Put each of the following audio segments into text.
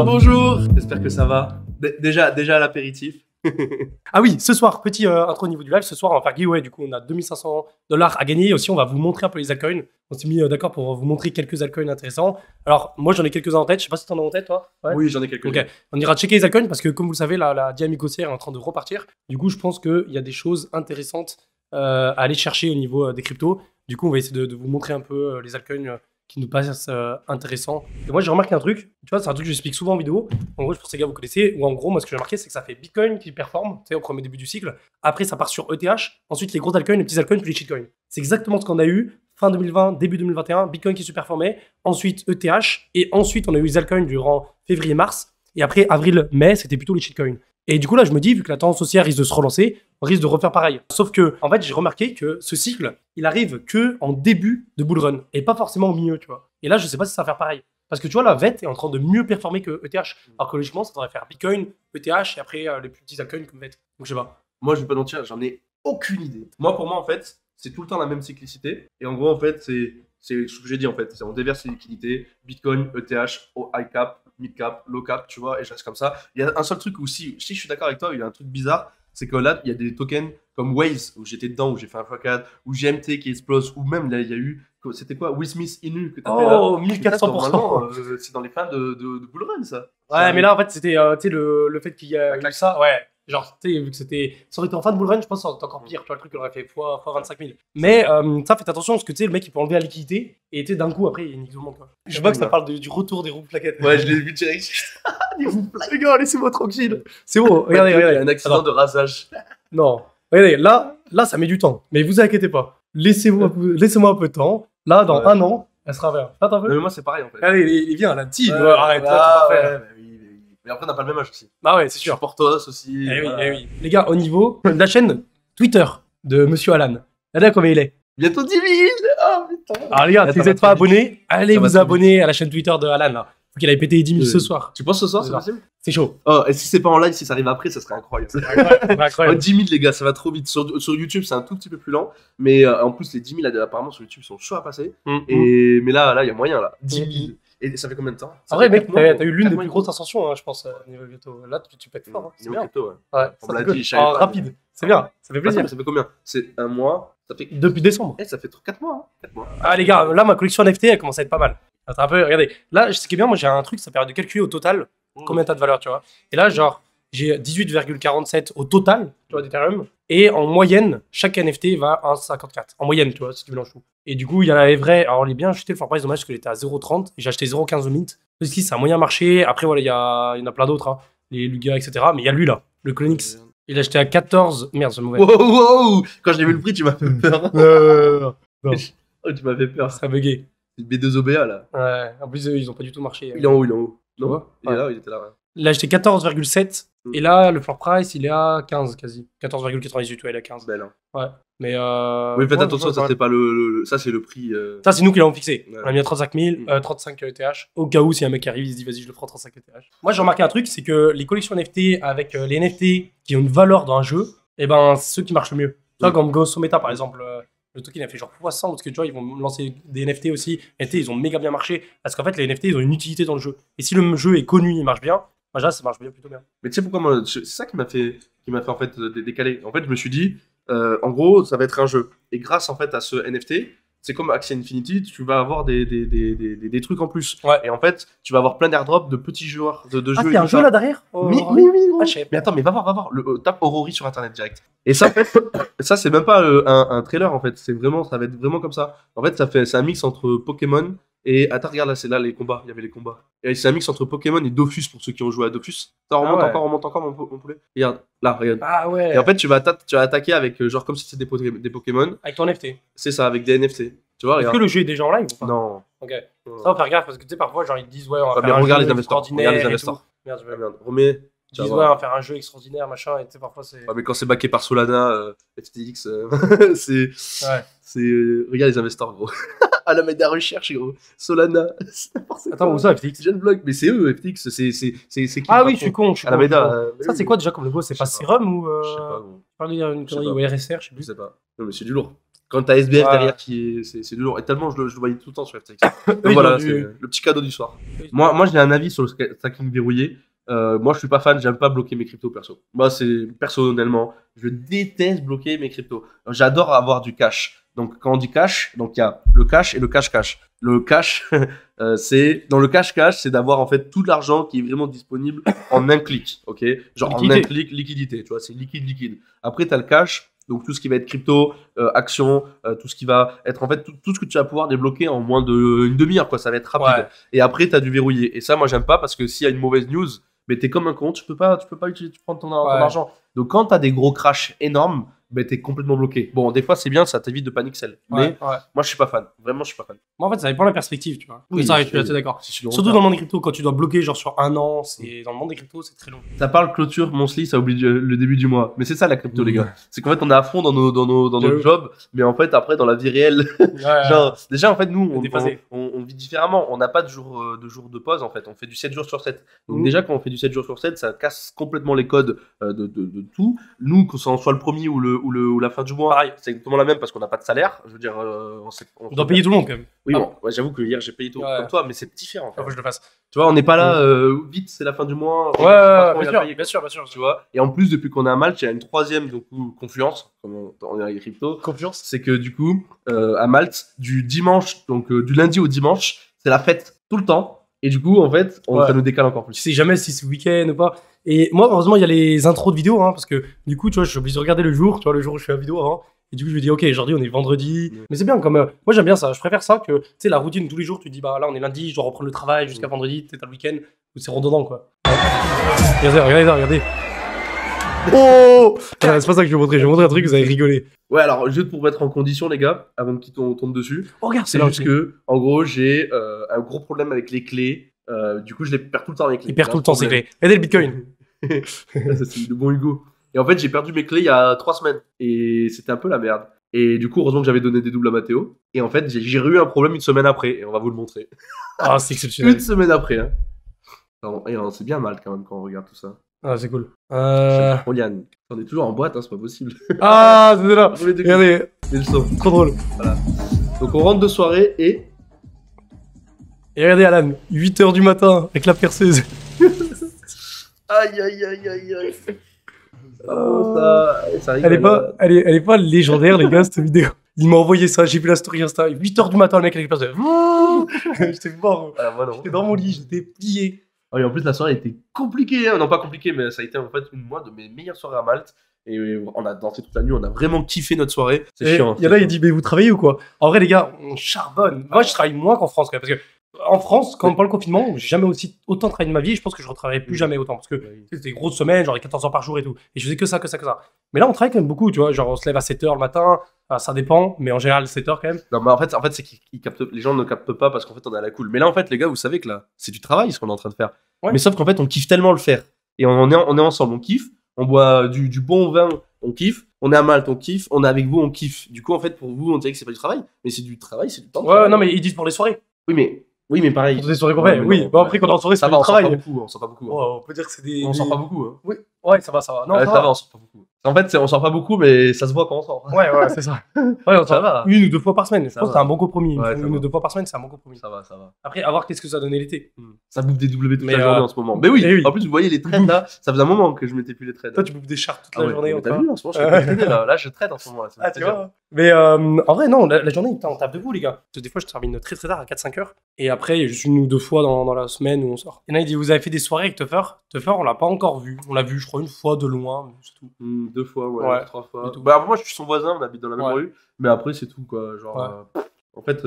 Bonjour, bonjour. J'espère que ça va. Déjà à l'apéritif. Ah oui, ce soir, petit intro au niveau du live. Ce soir, on va faire giveaway. Du coup, on a 2500$ à gagner. Aussi, on va vous montrer un peu les altcoins. On s'est mis d'accord pour vous montrer quelques altcoins intéressants. Alors, moi, j'en ai quelques-uns en tête. Je sais pas si t'en as en tête, toi. Ouais. Oui, j'en ai quelques-uns. Ok, on ira checker les altcoins parce que, comme vous le savez, la dynamique haussière est en train de repartir. Du coup, je pense qu'il y a des choses intéressantes à aller chercher au niveau des cryptos. Du coup, on va essayer de vous montrer un peu les altcoins qui nous paraissent intéressants. Et moi, j'ai remarqué un truc, tu vois, c'est un truc que j'explique souvent en vidéo. En gros, je pense que les gars, vous connaissez, ou en gros, moi, ce que j'ai remarqué, c'est que ça fait Bitcoin qui performe, tu sais, au premier début du cycle. Après, ça part sur ETH. Ensuite, les gros altcoins, les petits altcoins, puis les shitcoins. C'est exactement ce qu'on a eu fin 2020, début 2021. Bitcoin qui superformait. Ensuite, ETH. Et ensuite, on a eu les altcoins durant février-mars. Et après, avril-mai, c'était plutôt les shitcoins. Et du coup, là, je me dis, vu que la tendance haussière risque de se relancer, on risque de refaire pareil. Sauf que, en fait, j'ai remarqué que ce cycle, il arrive que en début de bull run et pas forcément au milieu, tu vois. Et là, je sais pas si ça va faire pareil. Parce que tu vois, la VET est en train de mieux performer que ETH. Alors que logiquement, ça devrait faire Bitcoin, ETH et après les plus petits altcoins comme VET. Donc, je sais pas. Moi, je vais pas mentir, j'en ai aucune idée. Moi, pour moi, en fait, c'est tout le temps la même cyclicité. Et en gros, en fait, c'est ce que j'ai dit, en fait. On déverse les liquidités, Bitcoin, ETH, high cap, mid cap, low cap, tu vois, et je reste comme ça. Il y a un seul truc où, si je suis d'accord avec toi, il y a un truc bizarre, c'est que là, il y a des tokens comme Waze, où j'étais dedans, où j'ai fait un x4, ou GMT qui explose, ou même là, il y a eu, c'était quoi, Will Smith Inu que t'as fait là. Oh, 1400%. C'est dans les fins de bull run, ça. Ouais, mais là, en fait, c'était tu sais, le fait qu'il y a eu ça, ouais. Genre, tu sais, vu que ça aurait été en fin de bull run, je pense que ça aurait été encore pire. Tu vois, le truc aurait fait fois 25 000. Mais ça, faites attention parce que tu sais, le mec, il peut enlever la liquidité et tu sais, d'un coup, après, il nique tout le monde. Quoi. Je vois que ça parle du retour des roues plaquettes. Ouais, je l'ai vu direct. Les roues plaquettes. Les gars, laissez-moi tranquille. C'est bon, regardez. Il y a un accident de rasage. Non, regardez, là, ça met du temps. Mais vous inquiétez pas. Laissez-moi un peu de temps. Là, dans un an, elle sera verte. Attends un peu. Mais moi, c'est pareil en fait. Allez, il vient, la petite. Arrête, là, tu vas mais après, on n'a pas le même âge aussi. Ah ouais, c'est sûr. Portos aussi. Eh oui. Les gars, au niveau de la chaîne Twitter de Monsieur Alan, regardez combien il est. Bientôt 10 000. Oh putain. Alors les gars, si vous n'êtes pas abonnés, allez vous abonner à la chaîne Twitter de Alan. Là. Faut qu'il aille péter les 10 000 ce soir. Tu penses ce soir, c'est possible? C'est chaud. Oh, et si c'est pas en live, si ça arrive après, ça serait incroyable. Incroyable. 10 000, les gars, ça va trop vite. Sur YouTube, c'est un tout petit peu plus lent. Mais en plus, les 10 000, là, apparemment, sur YouTube, ils sont chauds à passer. Mais là, il y a moyen, là. 10 000. Et ça fait combien de temps? En vrai, mec, t'as eu l'une des plus grosses ascensions, hein, je pense, niveau crypto. Là, tu pètes fort. Hein. C'est bien. Crypto, ouais. On l'a dit, rapide. C'est bien. Ça fait plaisir. Ça fait combien? C'est un mois. Ça fait... Depuis décembre. Ça fait 4 mois. Hein. 4 mois. Ah, les gars, là, ma collection NFT, elle commence à être pas mal. Attends un peu, regardez. Là, ce qui est bien, moi, j'ai un truc, ça permet de calculer au total combien t'as de valeur, tu vois. Et là, genre, j'ai 18,47 au total, tu vois, d'Ethereum. Et en moyenne, chaque NFT va à 1,54. En moyenne, tu vois, si tu mélanges tout. Et du coup, il y en avait vrai. Alors, il est bien acheté le floor price, dommage parce qu'il était à 0,30. Et j'ai acheté 0,15 au mint. Ici, c'est un moyen marché. Après, voilà, il y en a plein d'autres, hein. Les Luga, etc. Mais il y a lui, là, le Clonix. Il a acheté à 14. Merde, c'est mauvais. Wow. Quand j'ai vu le prix, tu m'as fait peur. Non. Oh, tu m'as fait peur. Ça a bugué. C'est le B2OBA, là. Ouais, en plus, ils ont pas du tout marché. Il est en haut. Non, il est ouais. là, il était là. Ouais. Il a acheté 14,7. Et là, le floor price, il est à 15 quasi. 14,98, ouais, il est à 15. Belle, hein. Ouais. Mais oui, faites attention, ça c'est pas ça c'est le prix. Ça, c'est nous qui l'avons fixé. Ouais. On a mis à 35 000, 35 ETH. Au cas où, si un mec qui arrive, il se dit, vas-y, je le prends 35 ETH. Moi, j'ai remarqué un truc, c'est que les collections NFT avec les NFT qui ont une valeur dans un jeu, et ben, c'est ceux qui marchent le mieux. Tu vois, comme Ghost Meta, par exemple. Le token a fait genre x100 parce que tu vois, ils vont lancer des NFT aussi. NFT, ils ont méga bien marché parce qu'en fait, les NFT, ils ont une utilité dans le jeu. Et si le jeu est connu, il marche bien. Moi, ça marche plutôt bien. Mais tu sais pourquoi moi, c'est ça qui m'a fait en fait décaler. En fait, je me suis dit, en gros, ça va être un jeu. Et grâce en fait à ce NFT, c'est comme Axie Infinity, tu vas avoir des trucs en plus. Ouais. Et en fait, tu vas avoir plein d'airdrops de petits joueurs de jeux. Ah, il y a un jeu là derrière? Oui. Ah, je sais. Mais attends, mais va voir. Tape Aurori sur internet direct. Et ça, en fait, ça c'est même pas un trailer en fait. Ça va être vraiment comme ça. En fait, c'est un mix entre Pokémon et attends, regarde là, c'est là les combats. Il y avait les combats. Et c'est un mix entre Pokémon et Dofus pour ceux qui ont joué à Dofus. Ça remonte encore mon poulet. Regarde, là, regarde. Ah ouais. Et en fait, tu vas attaquer avec genre comme si c'était des Pokémon. Avec ton NFT. C'est ça, avec des NFT. Tu vois, Est-ce que le jeu est déjà en live ou pas? Non. Ok. Ça, on va faire gaffe parce que tu sais, parfois, genre, ils disent, ouais, on va faire un regarde jeu les investisseurs. extraordinaire. Regarde les investisseurs. Merde, je vais. Merde. Remets. Ils disent, ouais, on va faire un jeu extraordinaire, machin, et tu sais, parfois, c'est. Ouais, mais quand c'est backé par Solana, FTX, c'est. Ouais. Regarde les investisseurs, gros. À la mettre de la recherche, gros. Solana. Attends, où ça, FTX? Jeune blog, mais c'est eux, FTX. C'est qui? Ah oui, je suis con. À la Meda. Ça, c'est quoi déjà comme logo? C'est pas Serum ou. Je sais pas, gros. Je parle d'une connerie ou RSR, je sais plus. Je sais pas. Non, mais c'est du lourd. Quand t'as SBF Ouais. derrière c'est du lourd. Et tellement je le voyais tout le temps sur FTX. Donc ils voilà, ont c'est dû- le petit cadeau du soir. Oui. Moi j'ai un avis sur le stacking verrouillé. Moi je suis pas fan, j'aime pas bloquer mes cryptos perso. Moi c'est personnellement, je déteste bloquer mes cryptos. J'adore avoir du cash. Donc quand on dit cash, donc il y a le cash et le cash. Le cash, c'est dans le cash, c'est d'avoir en fait tout l'argent qui est vraiment disponible en un clic, ok? Genre en un Liquidité. clic, liquidité, tu vois, c'est liquide. Après t'as le cash, donc tout ce qui va être crypto, actions, tout ce qui va être en fait tout ce que tu vas pouvoir débloquer en moins d'une demi-heure, quoi. Ça va être rapide. Ouais. Et après t'as du verrouillé. Et ça, moi j'aime pas parce que s'il y a une mauvaise news, mais t'es comme un con, tu peux pas utiliser, tu prends ton Ouais. argent. Donc quand t'as des gros crashs énormes, ben t'es complètement bloqué. Bon, des fois c'est bien, ça t'évite de panic sell. Mais Ouais. moi je suis pas fan. Vraiment, je suis pas fan. Moi, en fait, ça dépend de la perspective, tu vois. Oui, ça, je suis assez d'accord. C'est sur le long Surtout terme. dans le monde des cryptos, quand tu dois bloquer genre sur un an, c'est dans le monde des cryptos, c'est très long. Ça parle clôture, Monthly, ça oublie le début du mois. Mais c'est ça la crypto, les gars. C'est qu'en fait, on est à fond dans notre J'avoue. job, mais en fait, après, dans la vie réelle, genre, déjà, en fait, nous, On est déphasé. on vit différemment. On n'a pas de jour de pause, en fait. On fait du 7 jours sur 7. Donc, Mhm. déjà, quand on fait du 7 jours sur 7, ça casse complètement les codes de tout. Nous, que ce soit le premier ou la fin du mois, Pareil. c'est exactement la même parce qu'on n'a pas de salaire. Je veux dire, On doit payer tout le monde quand même. Oui, Ah bon, ouais, j'avoue que hier, j'ai payé tout Ouais. comme toi, mais c'est différent. Faut que je le fasse. Tu vois, on n'est pas là, vite, c'est la fin du mois. Ouais, bien sûr. Tu vois. Et en plus, depuis qu'on est à Malte, il y a une troisième donc, Confluence, comme on est avec crypto. Confiance. C'est que du coup, à Malte, du dimanche, donc du lundi au dimanche, c'est la fête tout le temps. Et du coup, en fait, Ouais. ça nous décale encore Tu plus. sais jamais si c'est week-end ou pas. Et moi, heureusement, il y a les intros de vidéos, hein, parce que du coup, tu vois, je suis obligé de regarder le jour, tu vois, le jour où je fais la vidéo avant. Et du coup, je me dis, ok, aujourd'hui, on est vendredi. Ouais. Mais c'est bien, comme. Moi, j'aime bien ça. Je préfère ça que, tu sais, la routine tous les jours, tu te dis, bah là, on est lundi, je dois reprendre le travail jusqu'à vendredi, peut-être le week-end, où c'est redondant, quoi. Regardez. Oh C'est pas ça que je vais montrer un truc, vous allez rigoler. Ouais, alors, juste pour mettre en condition, les gars, avant qu'ils tombent dessus, Oh, regarde, c'est là juste aussi. que, en gros, j'ai un gros problème avec les clés. Du coup, je les perds tout le temps avec les clés. Il perd C'est tout un le temps ses problème. clés. Regardez le bitcoin. Ça, c'est le bon Hugo. Et en fait, j'ai perdu mes clés il y a 3 semaines. Et c'était un peu la merde. Et du coup, heureusement que j'avais donné des doubles à Mathéo. Et en fait, j'ai eu un problème une semaine après. Et on va vous le montrer. Ah, c'est exceptionnel. Une semaine après. Hein. C'est bien mal quand même quand on regarde tout ça. Ah, c'est cool. Yann, on est toujours en boîte, hein, c'est pas possible. Ah, c'est là. Vous voulez découvrir Regardez, le son. trop drôle. Donc on rentre de soirée et. Et regardez, Alan, 8h du matin avec la perceuse. Aïe aïe aïe aïe aïe. Oh, ça rigole. Elle est pas légendaire, les gars, cette vidéo. Il m'a envoyé ça, j'ai vu la story Insta. 8h du matin, le mec avec la perceuse. J'étais mort. Ah, moi non. J'étais dans mon lit, j'étais plié. Ah, et en plus, la soirée était compliquée. Hein. Non, pas compliquée, mais ça a été en fait une de mes meilleures soirées à Malte. Et on a dansé toute la nuit, on a vraiment kiffé notre soirée. C'est Et chiant. il y en a, il dit, mais vous travaillez ou quoi? En vrai, les gars, on charbonne. Moi, je travaille moins qu'en France, quand même. Parce que en France, quand on parle confinement, j'ai jamais autant travaillé de ma vie. Et je pense que je retravaillerai plus jamais autant. Parce que c'était des grosses semaines, genre les 14 heures par jour et tout. Et je faisais que ça. Mais là, on travaille quand même beaucoup, tu vois. Genre, on se lève à 7h le matin. Ça dépend, mais en général, 7h quand même. Non, mais en fait c'est qu'ils captent, les gens ne captent pas parce qu'en fait on est à la cool. Mais là, en fait, les gars, vous savez que là, c'est du travail ce qu'on est en train de faire. Ouais. Mais sauf qu'en fait, on kiffe tellement le faire. Et on est ensemble, on kiffe. On boit du bon vin, on kiffe. On est à Malte, on kiffe. On est avec vous, on kiffe. Du coup, en fait, pour vous, on dirait que c'est pas du travail. Mais c'est du travail, c'est du temps. de Ouais, travail. non, mais ils disent pour les soirées. Oui, mais pareil. Pour des soirées qu'on Ouais, fait. mais Oui, non, bon, après, quand on est en soirée, ça c'est va, du on sort pas travail. beaucoup. On sort pas beaucoup. hein. Oh, on peut dire que c'est des. On sort pas beaucoup. Hein. Oui, ouais, ça va. Non, Ouais, ça ça va. va, on sort pas beaucoup. En fait, on sort pas beaucoup, mais ça se voit quand on sort. Ouais, c'est ça. Ouais, on Ça sort va. 1 ou 2 fois par semaine. Je Ça pense que va. c'est un bon compromis. Ouais, ça 1 ou va. 2 fois par semaine, c'est un bon compromis. Ça va. Après, à voir qu'est-ce que ça donnait l'été. Ça bouffe des W toute Mais, la journée en ce moment. Mais oui, eh oui. en plus, vous voyez les trades là, ça faisait un moment que je mettais plus les trades. Toi, tu bouffes des chartes toute Ah la ouais, journée. mais ou t'as quoi. vu en ce moment, je fais que trader, là, je trade en ce moment. Là, ça me Ah, fait tu plaisir. vois. Mais en vrai, non, la journée, putain, on tape debout, les gars. Parce que des fois, je termine très tard à 4-5 heures. Et après, il y a juste 1 ou 2 fois dans la semaine où on sort. Et là, il dit, vous avez fait des soirées avec Tuffer? Tuffer, on l'a pas encore vu. On l'a vu, je crois, 1 fois de loin, mais c'est tout. 2 fois, Ouais. 3 fois. Et tout. Bah, après, moi, je suis son voisin, on habite dans la même Ouais. rue, mais après, c'est tout quoi. Genre, Ouais. en fait,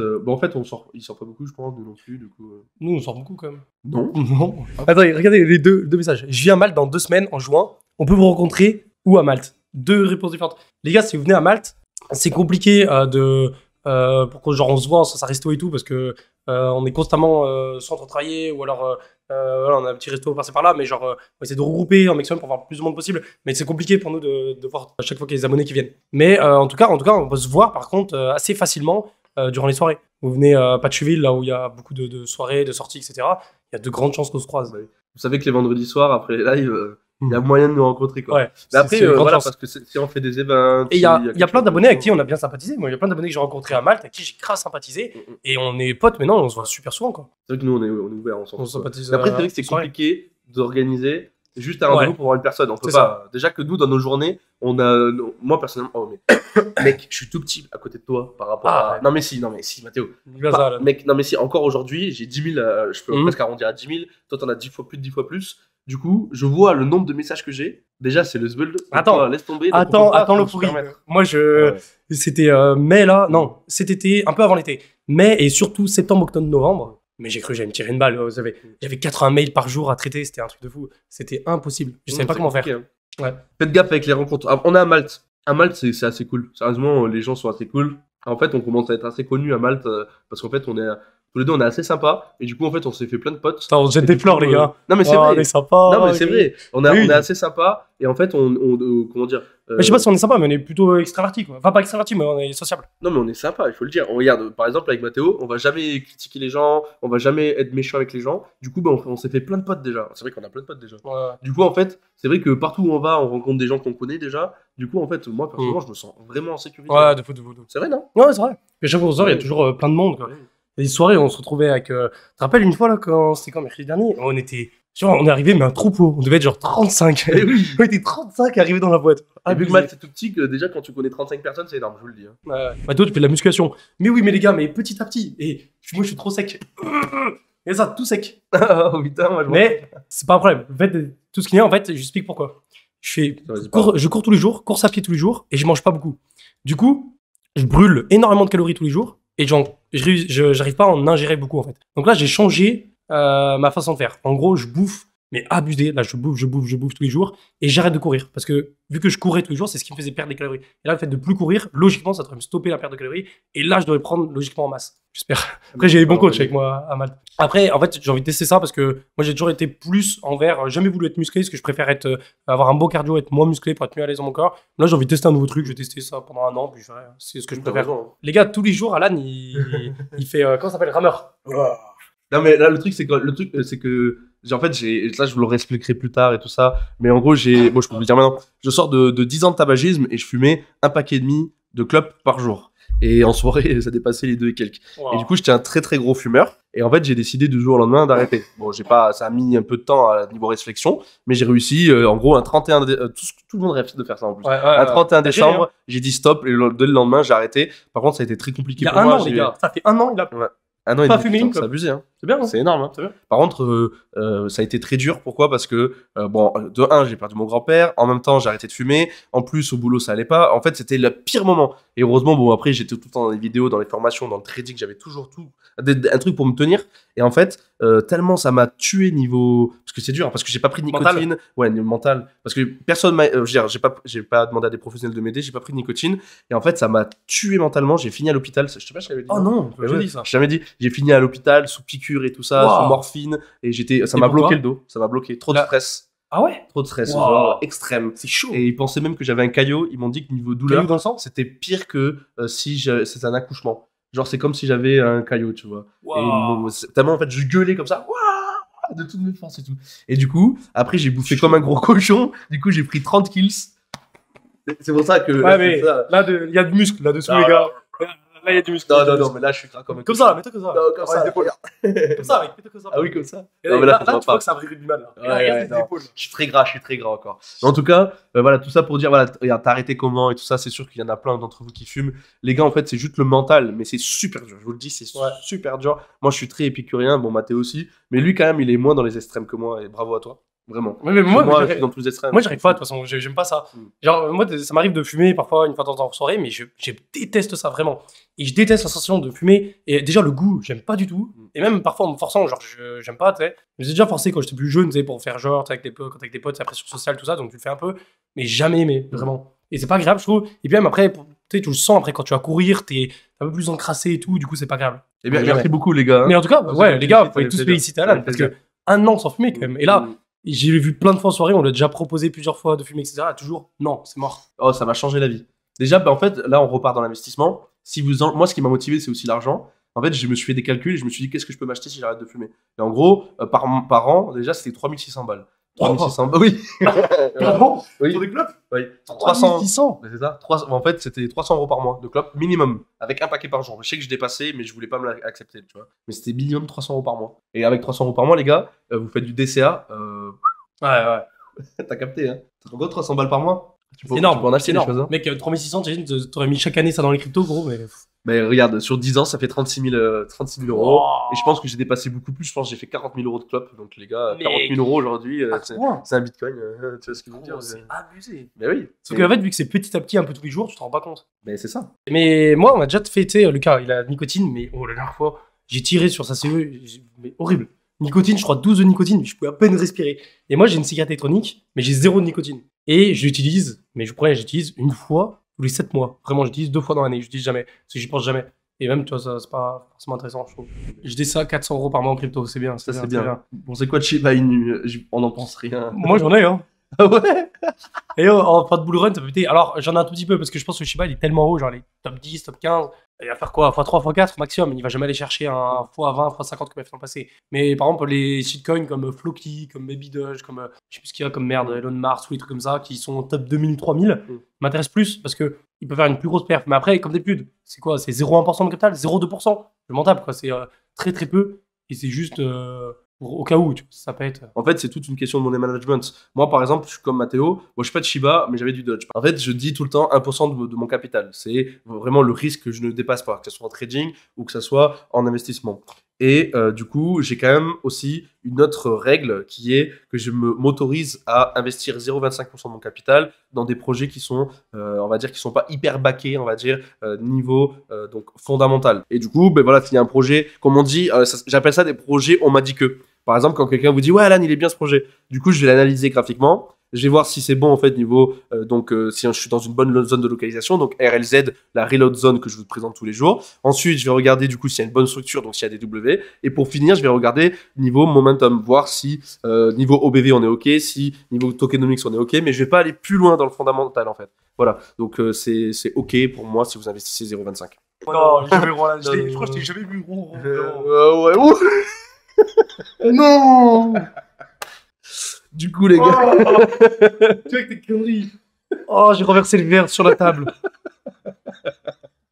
il sort pas beaucoup, je pense, nous non plus, du coup. Nous, on sort beaucoup quand même. Non. Non. Attendez, regardez les deux messages. Je viens à Malte dans 2 semaines, en juin. On peut vous rencontrer où à Malte? 2 réponses différentes. Les gars, si vous venez à Malte, c'est compliqué pour que genre on se voit, ça resto et tout, parce que on est constamment soit en train de travailler, ou alors voilà, on a un petit resto par-ci par-là, mais genre on va essayer de regrouper un maximum pour voir le plus de monde possible. Mais c'est compliqué pour nous de voir à chaque fois qu'il y a des abonnés qui viennent. Mais en tout cas, on peut se voir par contre assez facilement durant les soirées. Vous venez à Patcheville, là où il y a beaucoup de soirées, de sorties, etc. Il y a de grandes chances qu'on se croise. Ouais. Vous savez que les vendredis soirs, après les lives, Il y a moyen de nous rencontrer, quoi. Ouais. Mais après, c'est une grande voilà, chance. parce que si on fait des events. Et il y a plein d'abonnés avec qui on on a bien sympathisé. Moi, il y a plein d'abonnés que j'ai rencontrés à Malte, avec qui j'ai grave sympathisé. Et on est potes maintenant, on se voit super souvent, quoi. C'est vrai que nous, on est ouvert, on s'en On fout. sympathise. Mais après, c'est vrai que c'est soirée. compliqué d'organiser juste un rendez-vous Ouais. pour voir une personne. On peut C'est pas. Déjà que nous, dans nos journées, on a. Moi, personnellement. Oh, mais. Mec, je suis tout petit à côté de toi par rapport Ah, à. ouais. Non, mais si, Mathéo. Gaza, là. Mec, non, mais si, encore aujourd'hui, j'ai 10 000. Je peux Mhm. presque arrondir à 10 000. Toi, t'en as 10 fois plus. Du coup, je vois le nombre de messages que j'ai. Déjà, c'est le zbeul. Attends. Toi, laisse tomber. donc on peut pas Attends le se pourri. permettre. Moi, Ouais. c'était mai là, non, cet été, un peu avant l'été. Mai et surtout septembre, octobre, novembre. Mais j'ai cru que j'allais me tirer une balle. Vous savez, j'avais 80 mails par jour à traiter, c'était un truc de fou. C'était impossible. Je savais pas C'est comment faire. compliqué, hein. Ouais. Faites gaffe avec les rencontres. Ah, on est à Malte. À Malte, c'est assez cool. Sérieusement, les gens sont assez cool. En fait, on commence à être assez connus à Malte parce qu'en fait, tous les deux, on est assez sympas. Et du coup, en fait, on s'est fait plein de potes. Attends, on jette Et des du fleurs, coup, les gars. Non, mais c'est Oh, vrai. on est sympa. Non, mais c'est ok. vrai. On Oui. est assez sympas. Et en fait, comment dire Mais je sais pas si on est sympa, mais on est plutôt extraverti, quoi. Enfin, pas extraverti, mais on est sociable. Non, mais on est sympa, il faut le dire. On regarde, par exemple, avec Mathéo, on va jamais critiquer les gens, on va jamais être méchant avec les gens. Du coup, on s'est fait plein de potes déjà. C'est vrai qu'on a plein de potes déjà. Ouais. Du coup, en fait, c'est vrai que partout où on va, on rencontre des gens qu'on connaît déjà. Du coup, en fait, moi, personnellement, je me sens vraiment en sécurité. Ouais, de fou. C'est vrai, non? Ouais, c'est vrai. Et chaque fois qu'on sort, il y a toujours plein de monde, quoi. Et les soirées, on se retrouvait avec. Tu te rappelles une fois, là, c'était quand, mercredi dernier? On était. Genre, on est arrivé, mais un troupeau. On devait être genre 35. Eh oui. On était 35 arrivés dans la boîte. Et vu que Abusé. Malte, c'est tout petit, que déjà, quand tu connais 35 personnes, c'est énorme, je vous le dis. Hein. Ouais. Bah, toi, tu fais de la musculation. Mais oui, mais les gars, mais petit à petit. Et moi, je suis trop sec. Et ça, tout sec. Oh putain, moi, je Mais c'est pas un problème. En fait, tout ce qu'il y a, en fait, je explique pourquoi. Je cours tous les jours, course à pied tous les jours, et je mange pas beaucoup. Du coup, je brûle énormément de calories tous les jours, et j'arrive pas à en ingérer beaucoup, en fait. Donc là, j'ai changé ma façon de faire. En gros, je bouffe, mais abusé. Là, je bouffe tous les jours, et j'arrête de courir. Parce que vu que je courais tous les jours, c'est ce qui me faisait perdre des calories. Et là, le fait de plus courir, logiquement, ça devrait me stopper la perte de calories, et là, je devrais prendre logiquement en masse. J'espère. Après, j'ai des bons coachs avec moi à Malte. Après, en fait, j'ai envie de tester ça parce que moi, j'ai toujours été plus envers. Jamais voulu être musclé parce que je préfère avoir un beau cardio, être moins musclé pour être mieux à l'aise dans mon corps. Là, j'ai envie de tester un nouveau truc. Je vais tester ça pendant un an, puis je verrai. C'est ce que je préfère. Les gars, tous les jours, Alan, il fait. Comment ça s'appelle? Rameur. Non, mais là, le truc, c'est que. En fait, là, je vous le réexpliquerai plus tard et tout ça. Mais en gros, bon, je peux vous le dire maintenant. Je sors de 10 ans de tabagisme et je fumais 1,5 paquet de clopes par jour. Et en soirée, ça dépassait les 2 et quelques. Wow. Et du coup, j'étais un très très gros fumeur. Et en fait, j'ai décidé du jour au lendemain d'arrêter. Bon, ça a mis un peu de temps à niveau réflexion, mais j'ai réussi. En gros, un 31. Tout le monde rêve de faire ça en plus. Un 31 décembre, j'ai dit stop. Et dès le lendemain, j'ai arrêté. Par contre, ça a été très compliqué Il y a pour un moi. an, les gars. Ça fait un an, il a. Un an et Pas demi, fumé putain, une clope. c'est abusé, hein. C'est bien, hein. C'est énorme, hein. C'est bien. Par contre, ça a été très dur. Pourquoi? Parce que, de un, j'ai perdu mon grand-père. En même temps, j'ai arrêté de fumer. En plus, au boulot, ça allait pas. En fait, c'était le pire moment. Et heureusement, bon, après, j'étais tout le temps dans les vidéos, dans les formations, dans le trading. J'avais toujours un truc pour me tenir. Et en fait, tellement ça m'a tué niveau. Parce que c'est dur, hein, parce que j'ai pas pris de nicotine. Mental. Ouais, niveau mental. Parce que personne m'a. Je veux dire, j'ai pas demandé à des professionnels de m'aider. J'ai pas pris de nicotine. Et en fait, ça m'a tué mentalement. J'ai fini à l'hôpital. Je sais pas si je l'avais dit. Oh non, Ouais, je dis ça. j'ai jamais dit. J'ai fini à l'hôpital sous piqûre et tout ça, Wow. sous morphine. Et ça Et m'a pourquoi bloqué le dos. Ça m'a bloqué. Trop de Là- stress. Ah ouais? Trop de stress. Wow. Genre extrême. C'est chaud. Et ils pensaient même que j'avais un caillot. Ils m'ont dit que niveau douleur, Caillou dans le sang? c'était pire que si c'était un accouchement. Genre, c'est comme si j'avais un caillot, tu vois. Wow. Et tellement, en fait, je gueulais comme ça. Waouh, de toutes mes forces et tout. Et du coup, après, j'ai bouffé comme un gros cochon. Du coup, j'ai pris 30 kills. C'est pour ça que. Ouais, mais ça. là, il y a du muscle là-dessous, Non, les gars. non. Là, il y a du muscle. Non, mais là, je suis gras comme un Comme cochon. ça, mets-toi comme ça. Non, comme Ouais, ça. les épaules. Comme ça, mec. Mets-toi comme ça. Ah oui, comme ça. Et Non, mais là, ça se voit tu vois pas. que c'est un vrai rugbyman. Là. Ouais, Regarde ouais, ses non. épaules. Je suis très gras encore. Mais en tout cas, voilà, tout ça pour dire, voilà, regarde, t'as arrêté comment et tout ça, c'est sûr qu'il y en a plein d'entre vous qui fument. Les gars, en fait, c'est juste le mental, mais c'est super dur. Je vous le dis, c'est super dur. Moi, je suis très épicurien, bon, Mathéo aussi, mais lui, quand même, il est moins dans les extrêmes que moi, et bravo à toi. Vraiment. Ouais, mais moi, je suis dans tous les extrêmes. moi, j'arrive pas, de toute façon, j'aime pas ça. Genre, moi, ça m'arrive de fumer parfois une fois de temps en soirée, mais je déteste ça vraiment. Et je déteste la sensation de fumer. Et déjà, le goût, j'aime pas du tout. Et même parfois, en me forçant, genre, j'aime pas, tu sais. Je me suis déjà forcé quand j'étais plus jeune, tu sais, pour faire genre, tu sais, avec des potes, c'est la pression sociale, tout ça, donc tu le fais un peu, mais jamais aimé, vraiment. Et c'est pas agréable, je trouve. Et puis même après, tu sais, tu le sens après quand tu vas courir, t'es un peu plus encrassé et tout, du coup, c'est pas agréable. Eh bien, Jamais. merci beaucoup, les gars. Mais en tout cas, Ça ouais, fait les gars, plaisir, vous pouvez ça fait tous plaisir. féliciter Ça Alan, fait parce plaisir. que un an sans fumer quand même. Et là, j'ai vu plein de fois en soirée, on l'a déjà proposé plusieurs fois de fumer, etc. Toujours, non, c'est mort. Oh, ça m'a changé la vie. Déjà, bah, en fait, là, on repart dans l'investissement. Moi, ce qui m'a motivé, c'est aussi l'argent. En fait, je me suis fait des calculs et je me suis dit, qu'est-ce que je peux m'acheter si j'arrête de fumer? Et en gros, par an, déjà, c'était 3600 balles. 3600. Bah oui. Pardon Oui. Pour des clopes Oui. 300. 3600. Mais c'est ça. En fait, c'était 300 € par mois de clopes minimum, avec un paquet par jour. Je sais que je dépassais, mais je voulais pas me l'accepter, tu vois. Mais c'était minimum 300 € par mois. Et avec 300 € par mois, les gars, vous faites du DCA. Ouais. T'as capté, hein. En gros, 300 balles par mois. Tu peux C'est énorme. en acheter C'est des énorme. choses, hein. Mec, 3600, t'aurais mis chaque année ça dans les cryptos, gros, mais. Mais regarde, sur 10 ans, ça fait 36 000 €. Oh. Et je pense que j'ai dépassé beaucoup plus. Je pense que j'ai fait 40 000 € de clopes. Donc, les gars, Mais- 40 000 € aujourd'hui, À ce point. c'est un bitcoin. Tu vois ce que je veux dire? C'est abusé. Mais oui. Sauf qu'en fait, vu que c'est petit à petit, un peu tous les jours, tu te rends pas compte. Mais c'est ça. Mais moi, on m'a déjà fait, tu sais, Lucas, il a nicotine, mais oh la dernière fois, j'ai tiré sur sa CE, mais horrible. Nicotine, je crois 12 de nicotine, je pouvais à peine respirer. Et moi, j'ai une cigarette électronique, mais j'ai 0 de nicotine. Et je l'utilise, mais j'utilise une fois tous les 7 mois. Vraiment, j'utilise 2 fois dans l'année, je dis jamais, parce que j'y pense jamais. Et même, tu vois, ça, c'est pas forcément intéressant, je trouve. Je dis ça, 400 € par mois en crypto, c'est bien. Ça, c'est bien. Bon, c'est quoi Shiba Inu? On n'en pense rien. Moi, j'en ai, hein. Ah ouais? Et en fin de bull run, ça peut être... Alors, j'en ai un tout petit peu, parce que je pense que Shiba, il est tellement haut, genre les top 10, top 15. Il va faire quoi? x3, x4 maximum. Il va jamais aller chercher un x20, x50 comme il a fait dans le passé. Mais par exemple, les shitcoins comme Floki, comme Baby Doge, comme je sais plus ce qu'il y a comme merde, Elon Musk ou des trucs comme ça, qui sont top 2000, 3000, m'intéressent plus parce que il peut faire une plus grosse perf. Mais après, comme d'habitude, c'est quoi? C'est 0,1% de capital, 0,2%. Je m'en tape, quoi. C'est très très peu. Et c'est juste au cas où, tu vois, ça peut être. En fait, c'est toute une question de money management. Moi, par exemple, je suis comme Mathéo. Moi, je suis pas de Shiba, mais j'avais du Doge. En fait, je dis tout le temps 1% de mon capital. C'est vraiment le risque que je ne dépasse pas, que ce soit en trading ou que ce soit en investissement. Et du coup, j'ai quand même aussi une autre règle qui est que je m'autorise à investir 0,25% de mon capital dans des projets qui sont, on va dire, qui sont pas hyper backés, on va dire, niveau donc fondamental. Et du coup, ben voilà, s'il y a un projet, comme on dit, j'appelle ça des projets, on m'a dit que. Par exemple, quand quelqu'un vous dit ouais, Alan, il est bien ce projet, du coup, je vais l'analyser graphiquement. Je vais voir si c'est bon en fait niveau si je suis dans une bonne zone de localisation, donc RLZ, la reload zone que je vous présente tous les jours. Ensuite, je vais regarder du coup s'il y a une bonne structure, donc s'il y a des W. Et pour finir, je vais regarder niveau momentum, voir si niveau OBV on est ok, si niveau tokenomics on est ok, mais je vais pas aller plus loin dans le fondamental en fait. Voilà, donc c'est ok pour moi si vous investissez 0,25. Non, jamais rond là. Non, Je crois que je t'ai jamais vu rond. Ouais. Non. Du coup, les gars. Tu vois avec tes conneries. Oh, j'ai renversé le verre sur la table.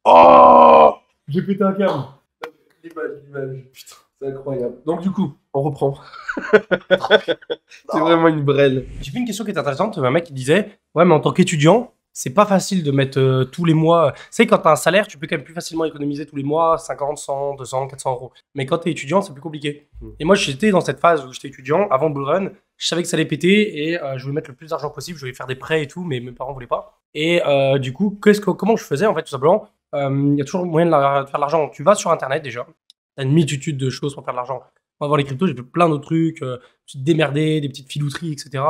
Oh, j'ai pété un câble. L'image. Putain, c'est incroyable. Donc, du coup, on reprend. C'est vraiment une brêle. J'ai vu une question qui était intéressante. Un mec qui disait ouais, mais en tant qu'étudiant, c'est pas facile de mettre tous les mois. Tu sais, quand t'as un salaire, tu peux quand même plus facilement économiser tous les mois 50, 100, 200, 400 €. Mais quand t'es étudiant, c'est plus compliqué. Et moi, j'étais dans cette phase où j'étais étudiant, avant Bull Run. Je savais que ça allait péter et je voulais mettre le plus d'argent possible. Je voulais faire des prêts et tout, mais mes parents voulaient pas. Et du coup, comment je faisais en fait, tout simplement? Il y a toujours moyen de faire de l'argent. Tu vas sur Internet déjà. T'as une multitude de choses pour faire de l'argent. On va voir les cryptos, j'ai fait plein d'autres trucs. Tu te démerdais, des petites filouteries, etc.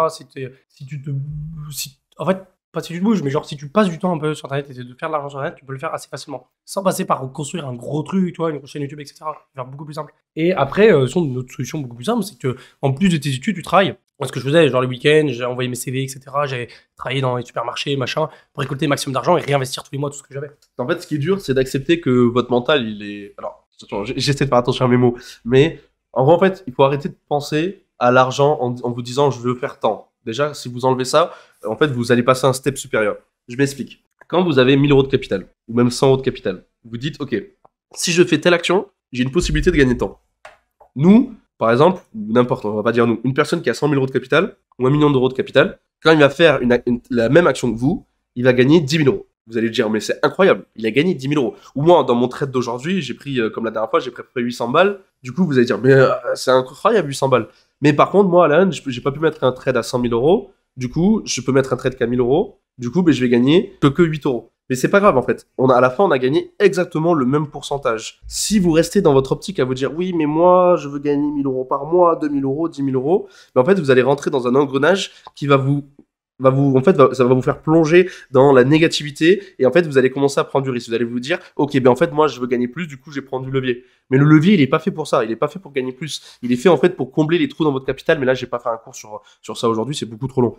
En fait, pas si tu te bouges, mais genre si tu passes du temps un peu sur Internet et de faire de l'argent sur Internet, tu peux le faire assez facilement. Sans passer par construire un gros truc, tu vois, une chaîne YouTube, etc. Faire beaucoup plus simple. Et après, une autre solution beaucoup plus simple, c'est que en plus de tes études, tu travailles. Moi, ce que je faisais, genre les week-ends, j'ai envoyé mes CV, etc. J'ai travaillé dans les supermarchés, machin, pour récolter le maximum d'argent et réinvestir tous les mois tout ce que j'avais. En fait, ce qui est dur, c'est d'accepter que votre mental, il est. Alors, j'essaie de faire attention à mes mots, mais en vrai, en fait, il faut arrêter de penser à l'argent en vous disant je veux faire tant. Déjà, si vous enlevez ça, en fait, vous allez passer un step supérieur. Je m'explique. Quand vous avez 1000 € de capital, ou même 100 € de capital, vous dites, ok, si je fais telle action, j'ai une possibilité de gagner tant. Nous, par exemple, n'importe, on va pas dire nous, une personne qui a 100 000 € de capital, ou 1 million d'euros de capital, quand il va faire la même action que vous, il va gagner 10 000 €. Vous allez dire, mais c'est incroyable, il a gagné 10 000 €. Ou moi, dans mon trade d'aujourd'hui, j'ai pris, comme la dernière fois, j'ai pris 800 balles. Du coup, vous allez dire, mais c'est incroyable, 800 balles. Mais par contre, moi, Alan, j'ai pas pu mettre un trade à 100 000 €. Du coup, je peux mettre un trade qu'à 1000 €. Du coup, je vais gagner que 8 €. Mais c'est pas grave, en fait. À la fin, on a gagné exactement le même pourcentage. Si vous restez dans votre optique à vous dire, oui, mais moi, je veux gagner 1000 € par mois, 2000 €, 10 000 €, mais en fait, vous allez rentrer dans un engrenage qui ça va vous faire plonger dans la négativité et en fait vous allez commencer à prendre du risque. Vous allez vous dire ok, ben en fait moi je veux gagner plus, du coup je vais prendre du levier. Mais le levier il est pas fait pour ça, il est pas fait pour gagner plus, il est fait en fait pour combler les trous dans votre capital. Mais là j'ai pas fait un cours sur ça aujourd'hui, c'est beaucoup trop long.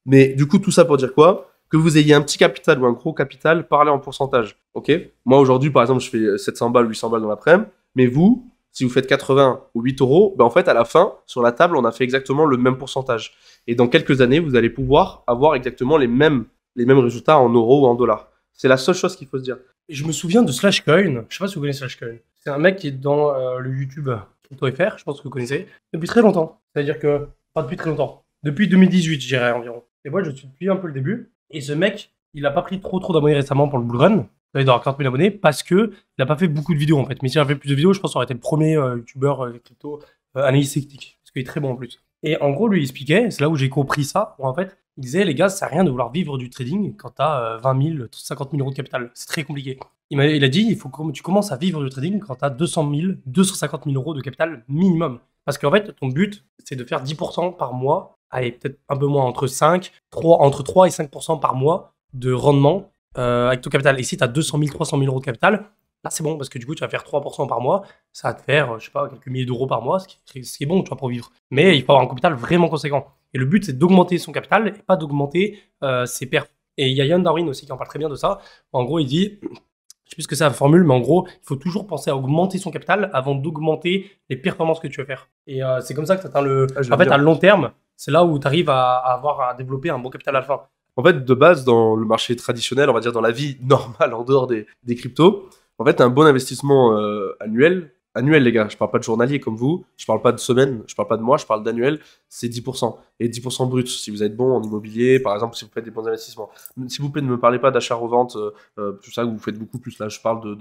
Mais du coup tout ça pour dire quoi? Que vous ayez un petit capital ou un gros capital, parlez en pourcentage. Ok, moi aujourd'hui par exemple je fais 700 balles, 800 balles dans l'après-midi, mais vous si vous faites 80 ou 8 euros, ben en fait, à la fin, sur la table, on a fait exactement le même pourcentage. Et dans quelques années, vous allez pouvoir avoir exactement les mêmes résultats en euros ou en dollars. C'est la seule chose qu'il faut se dire. Et je me souviens de Slashcoin. Je sais pas si vous connaissez Slashcoin. C'est un mec qui est dans le YouTube CryptoFR, je pense que vous connaissez, depuis très longtemps. C'est-à-dire que, pas depuis très longtemps, depuis 2018, je dirais environ. Et moi, je suis depuis un peu le début. Et ce mec, il a pas pris trop d'abonnés récemment pour le Bull Run. Il doit avoir 40 000 abonnés parce que il a pas fait beaucoup de vidéos en fait. Mais s'il avait fait plus de vidéos, je pense que ça aurait été le premier YouTuber crypto analyse technique. Parce qu'il est très bon en plus. Et en gros, lui, il expliquait, c'est là où j'ai compris ça, où en fait, il disait, les gars, ça sert à rien de vouloir vivre du trading quand tu as 20 000, 50 000 euros de capital. C'est très compliqué. Il a dit, il faut que tu commences à vivre du trading quand tu as 200 000, 250 000 euros de capital minimum. Parce qu'en fait, ton but, c'est de faire 10% par mois, allez, peut-être un peu moins, entre 3 et 5% par mois de rendement avec ton capital. Et si tu as 200 000, 300 000 euros de capital, là, c'est bon, parce que du coup, tu vas faire 3% par mois. Ça va te faire, je sais pas, quelques milliers d'euros par mois, ce qui est bon, tu vois, pour vivre. Mais il faut avoir un capital vraiment conséquent. Et le but, c'est d'augmenter son capital et pas d'augmenter ses perfs. Et il y a Yann Darwin aussi qui en parle très bien de ça. En gros, il dit, je sais plus ce que c'est la formule, mais en gros, il faut toujours penser à augmenter son capital avant d'augmenter les performances que tu veux faire. Et c'est comme ça que tu atteins en fait, à long terme, c'est là où tu arrives à développer un bon capital alpha. En fait, de base, dans le marché traditionnel, on va dire dans la vie normale en dehors des cryptos, en fait, un bon investissement annuel, les gars, je parle pas de journalier comme vous, je parle pas de semaine, je parle pas de mois, je parle d'annuel, c'est 10%. Et 10% brut, si vous êtes bon en immobilier, par exemple, si vous faites des bons investissements. S'il vous plaît, ne me parlez pas d'achat-revente, tout ça, vous faites beaucoup plus, là, je parle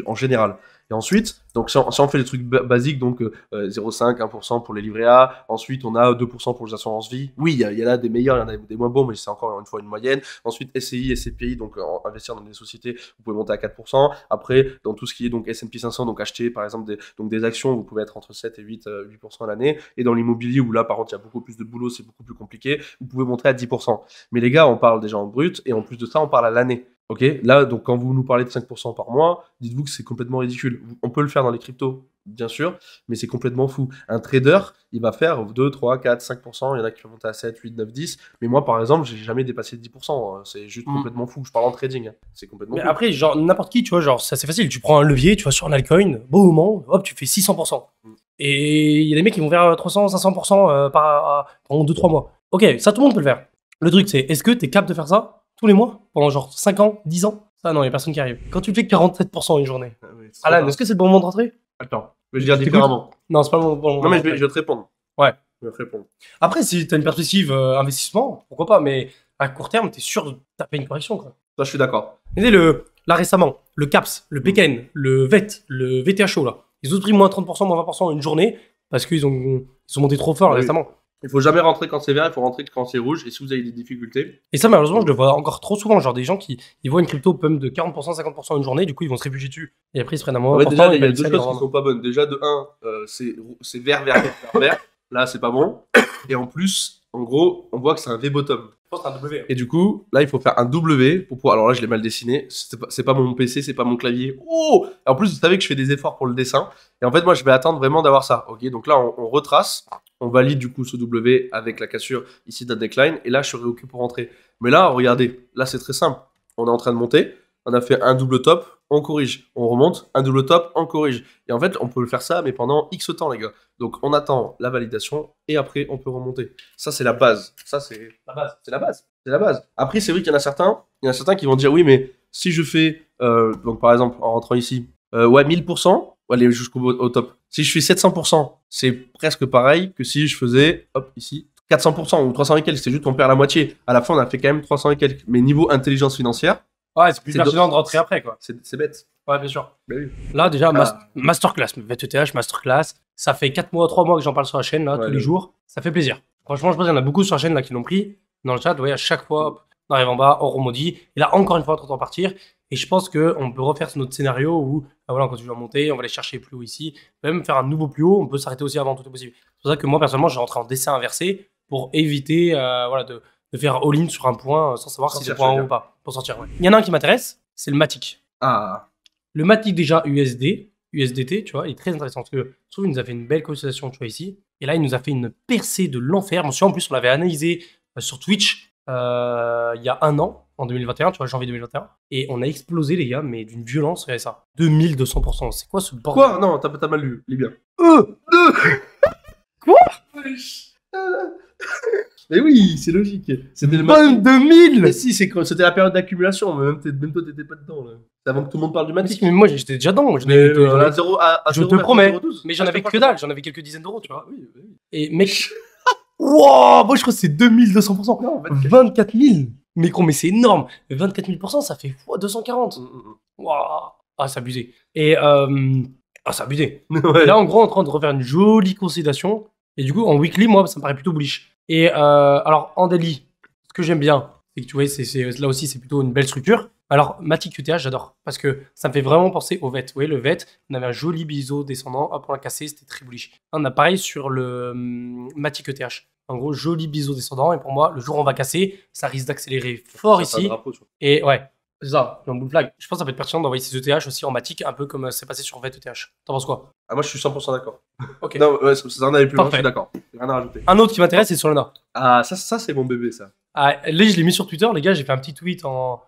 en général. Et ensuite, donc si on fait les trucs basiques, donc 0,5, 1% pour les livrets A, ensuite on a 2% pour les assurances vie. Oui, il y en a des meilleurs, il y en a des moins bons, mais c'est encore une fois une moyenne. Ensuite, SCI, SCPI, donc investir dans des sociétés, vous pouvez monter à 4%. Après, dans tout ce qui est donc S&P 500, donc acheter par exemple des actions, vous pouvez être entre 7 et 8% à l'année. Et dans l'immobilier, où là par contre il y a beaucoup plus de boulot, c'est beaucoup plus compliqué, vous pouvez monter à 10%. Mais les gars, on parle déjà en brut, et en plus de ça, on parle à l'année. Ok, là, donc quand vous nous parlez de 5% par mois, dites-vous que c'est complètement ridicule. On peut le faire dans les cryptos, bien sûr, mais c'est complètement fou. Un trader, il va faire 2, 3, 4, 5%, il y en a qui vont monter à 7, 8, 9, 10. Mais moi, par exemple, j'ai jamais dépassé 10%. C'est juste complètement fou. Je parle en trading. C'est complètement fou. Après, genre, n'importe qui, tu vois, genre, c'est assez facile. Tu prends un levier, tu vas sur un altcoin, beau moment, hop, tu fais 600%. Et il y a des mecs qui vont faire 300, 500% pendant 2-3 mois. Ok, ça, tout le monde peut le faire. Le truc, c'est, est-ce que tu es capable de faire ça tous les mois pendant genre 5 ans, 10 ans? Ça, non, il n'y a personne qui arrive. Quand tu fais 47% une journée. Alan, est-ce que c'est le bon moment de rentrer? Attends, je vais te dire différemment. Non, c'est pas le bon moment. Non, mais je vais te répondre. Ouais. Je vais te répondre. Après, si tu as une perspective investissement, pourquoi pas, mais à court terme, tu es sûr de taper une correction, quoi. Ça, je suis d'accord. Mais là récemment, le CAPS, le PKN, le VET, le VTHO, là, ils ont pris moins 30%, moins 20% une journée parce qu'ils ont monté trop fort récemment. Il faut jamais rentrer quand c'est vert, il faut rentrer quand c'est rouge. Et si vous avez des difficultés. Et ça, malheureusement, je le vois encore trop souvent. Genre des gens qui ils voient une crypto pump de 40%, 50% une journée, du coup, ils vont se réfugier dessus. Et après, ils se prennent un moment. Ouais, déjà, il y a deux choses qui sont pas bonnes. Déjà, de 1, c'est vert. Là, c'est pas bon. Et en plus, en gros, on voit que c'est un V-bottom. Un W. Et du coup, là, il faut faire un W pour pouvoir. Alors là, je l'ai mal dessiné. C'est pas mon PC, c'est pas mon clavier. Oh! En plus, vous savez que je fais des efforts pour le dessin. Et en fait, moi, je vais attendre vraiment d'avoir ça. Ok, donc là, on retrace. On valide du coup ce W avec la cassure ici d'un decline. Et là, je serai OK pour rentrer. Mais là, regardez. Là, c'est très simple. On est en train de monter. On a fait un double top, on corrige. On remonte, un double top, on corrige. Et en fait, on peut le faire ça, mais pendant X temps, les gars. Donc, on attend la validation et après, on peut remonter. Ça, c'est la base. Ça, c'est la base. C'est la base. C'est la base. Après, c'est vrai qu'il y en a certains qui vont dire, oui, mais si je fais, donc par exemple, en rentrant ici, 1000%, aller jusqu'au top. Si je fais 700%, c'est presque pareil que si je faisais, hop, ici, 400% ou 300 et quelques. C'est juste qu'on perd la moitié. À la fin, on a fait quand même 300 et quelques. Mais niveau intelligence financière, ouais, c'est plus pertinent de rentrer après, quoi. C'est bête. Ouais, bien sûr. Bah oui. Là, déjà, masterclass, VTTH, masterclass. Ça fait 4 mois, 3 mois que j'en parle sur la chaîne, là, tous les jours. Ça fait plaisir. Franchement, je pense qu'il y en a beaucoup sur la chaîne, là, qui l'ont pris. Dans le chat, vous voyez, à chaque fois, hop, on arrive en bas, on remodit. Et là, encore une fois, on va partir. Et je pense qu'on peut refaire notre scénario où, voilà, on continue à monter, on va aller chercher plus haut ici. Même faire un nouveau plus haut, on peut s'arrêter aussi avant, tout est possible. C'est pour ça que moi, personnellement, je rentre en dessin inversé pour éviter, voilà, de faire all-in sur un point sans savoir si c'est point haut ou pas. Pour sortir, ouais. Il y en a un qui m'intéresse, c'est le Matic. Ah. Le Matic, déjà, USDT, tu vois, il est très intéressant parce que je trouve qu'il nous a fait une belle consolidation, tu vois, ici. Et là, il nous a fait une percée de l'enfer. En plus, on l'avait analysé sur Twitch il y a un an. en 2021, tu vois, janvier 2021. Et on a explosé, les gars, mais d'une violence, regardez ça. 2200%. C'est quoi ce bordel? Quoi? Non, t'as mal lu. Lis bien. Quoi? Mais oui, c'est logique. C'était le 22 000. Mais si, c'était la période d'accumulation. Mais même toi, t'étais pas dedans. Là. C'est avant que tout le monde parle du Matic. Mais moi, j'étais déjà dedans. Mais à 0, je te promets. Mais j'en avais que dalle. J'en avais quelques dizaines d'euros, tu vois. Oui, oui. Et mec. Wow, moi je crois que c'est 2200%. Non, 24 000. Mais gros, mais c'est énorme. 24 000%, ça fait x 240. Wow. Ah, c'est abusé. Et c'est abusé. Ouais. Et là, en gros, on est en train de refaire une jolie consolidation. Et du coup, en weekly, moi, ça me paraît plutôt bullish. Et alors, en daily, ce que j'aime bien, c'est que tu vois, là aussi, c'est plutôt une belle structure. Alors, Matic UTH, j'adore. Parce que ça me fait vraiment penser au VET. Vous voyez, le VET, on avait un joli biseau descendant. Hop, on l'a cassé, c'était très bullish. Là, on a pareil sur le Matic ETH. En gros, joli biseau descendant. Et pour moi, le jour où on va casser, ça risque d'accélérer fort ici. Et ouais, c'est ça, un bull flag. Je pense que ça peut être pertinent d'envoyer ces ETH aussi en Matic, un peu comme c'est passé sur VET ETH. T'en penses quoi? Ah, moi, je suis 100% d'accord. Ok. Non, ouais, ça en allait plus loin, je Parfait. suis d'accord. Rien à rajouter. Un autre qui m'intéresse, c'est Solana. Ah, ça c'est mon bébé, ça. Ah, là, je l'ai mis sur Twitter, les gars. J'ai fait un petit tweet en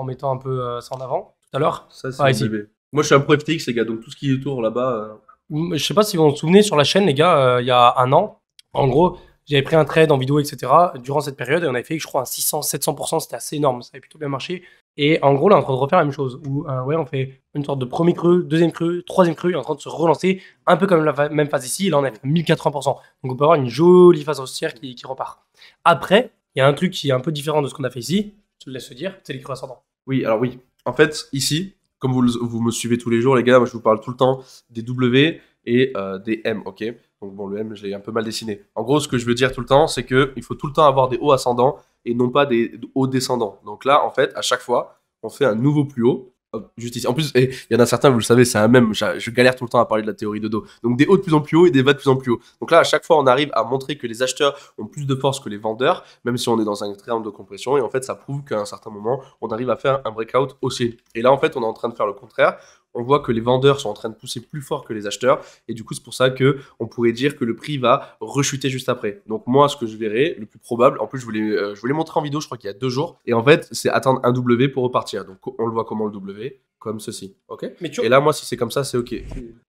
mettant un peu ça en avant tout à l'heure. Ça, c'est mon ici. bébé. Moi, je suis un pro FTX, les gars, donc tout ce qui est autour là-bas. Je sais pas si vous vous souvenez sur la chaîne, les gars, il y a un an, en gros, j'avais pris un trade en vidéo, etc. durant cette période et on avait fait, je crois, un 600-700%. C'était assez énorme, ça avait plutôt bien marché. Et en gros, là, on est en train de refaire la même chose. Où, ouais, on fait une sorte de premier creux, deuxième creux, troisième creux, et en train de se relancer, un peu comme la même phase ici. Et là, on a fait 1080%. Donc, on peut avoir une jolie phase haussière qui repart. Après, il y a un truc qui est un peu différent de ce qu'on a fait ici. Je te laisse le dire, c'est les creux ascendants. Oui, alors oui. En fait, ici, comme vous me suivez tous les jours, les gars, moi, je vous parle tout le temps des W et des M, ok? Donc bon, le M, je l'ai un peu mal dessiné. En gros, ce que je veux dire tout le temps, c'est qu'il faut tout le temps avoir des hauts ascendants et non pas des hauts descendants. Donc là, en fait, à chaque fois, on fait un nouveau plus haut. Hop, juste ici. En plus, il y en a certains, vous le savez, c'est un même. Je galère tout le temps à parler de la théorie de dos. Donc des hauts de plus en plus haut et des bas de plus en plus haut. Donc là, à chaque fois, on arrive à montrer que les acheteurs ont plus de force que les vendeurs, même si on est dans un triangle de compression. Et en fait, ça prouve qu'à un certain moment, on arrive à faire un breakout haussier. Et là, en fait, on est en train de faire le contraire. On voit que les vendeurs sont en train de pousser plus fort que les acheteurs. Et du coup, c'est pour ça qu'on pourrait dire que le prix va rechuter juste après. Donc moi, ce que je verrais, le plus probable, en plus, je voulais montrer en vidéo, je crois qu'il y a 2 jours. Et en fait, c'est attendre un W pour repartir. Donc on le voit comment le W? Comme ceci, ok? Et là, moi, si c'est comme ça, c'est ok.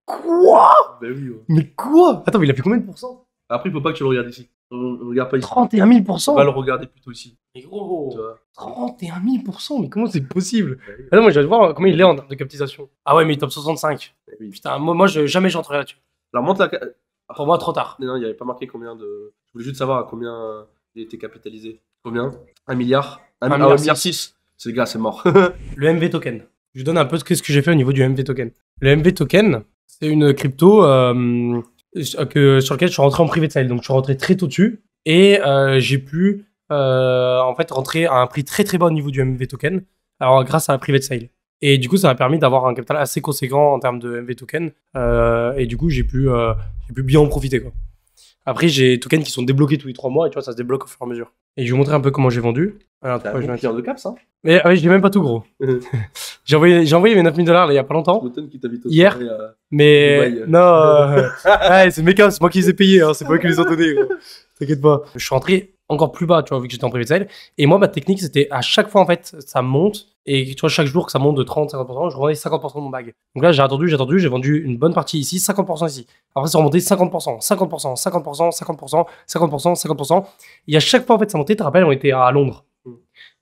Quoi? Ben oui, ouais. Mais quoi? Attends, mais il a fait combien de pourcents? Après, il faut pas que tu le regardes ici. Regarde pas ici. 31 000%. On va le regarder plutôt ici. Mais gros, Tu vois. 31 000%, mais comment c'est possible? Ah non, moi, je vais voir combien il est en termes de capitalisation. Ah ouais, mais il est top 65. Ben oui. Putain, moi jamais j'entrerai là-dessus. Alors, monte la. Pour moi, trop tard. Non, il n'y avait pas marqué combien de. Je voulais juste savoir à combien il était capitalisé. Combien? 1 milliard? 1 milliard milliard 6. C'est les gars, c'est mort. Le MV token. Je vous donne un peu ce que j'ai fait au niveau du MV token. Le MV token, c'est une crypto sur laquelle je suis rentré en private sale. Donc, je suis rentré très tôt dessus. Et j'ai pu, en fait, rentrer à un prix très très bas au niveau du MV token. Alors, grâce à la private sale. Et du coup, ça m'a permis d'avoir un capital assez conséquent en termes de MV token. Et du coup, j'ai pu bien en profiter, quoi. Après, j'ai des tokens qui sont débloqués tous les 3 mois et tu vois, ça se débloque au fur et à mesure. Et je vais vous montrer un peu comment j'ai vendu. Alors, T'as un bon client de caps, hein? mais j'ai même pas tout, gros. J'ai envoyé mes 9 000 $ il y a pas longtemps. Qui t'invite Hier. Mais Dubaï. non, ouais, c'est mes cas, c'est moi qui les ai payés, hein, c'est pas eux qui les ont donnés. Gros. T'inquiète pas. Je suis rentré encore plus bas, tu vois, vu que j'étais en private sale. Et moi, ma technique, c'était à chaque fois, en fait, ça monte. Et tu vois, chaque jour que ça monte de 30-50%, je revendais 50% de mon bag. Donc là, j'ai attendu, j'ai vendu une bonne partie ici, 50% ici. Après, c'est remonté 50%, 50%, 50%, 50%, 50%, 50%. Et à chaque fois, en fait, ça montait. Tu te rappelles, on était à Londres.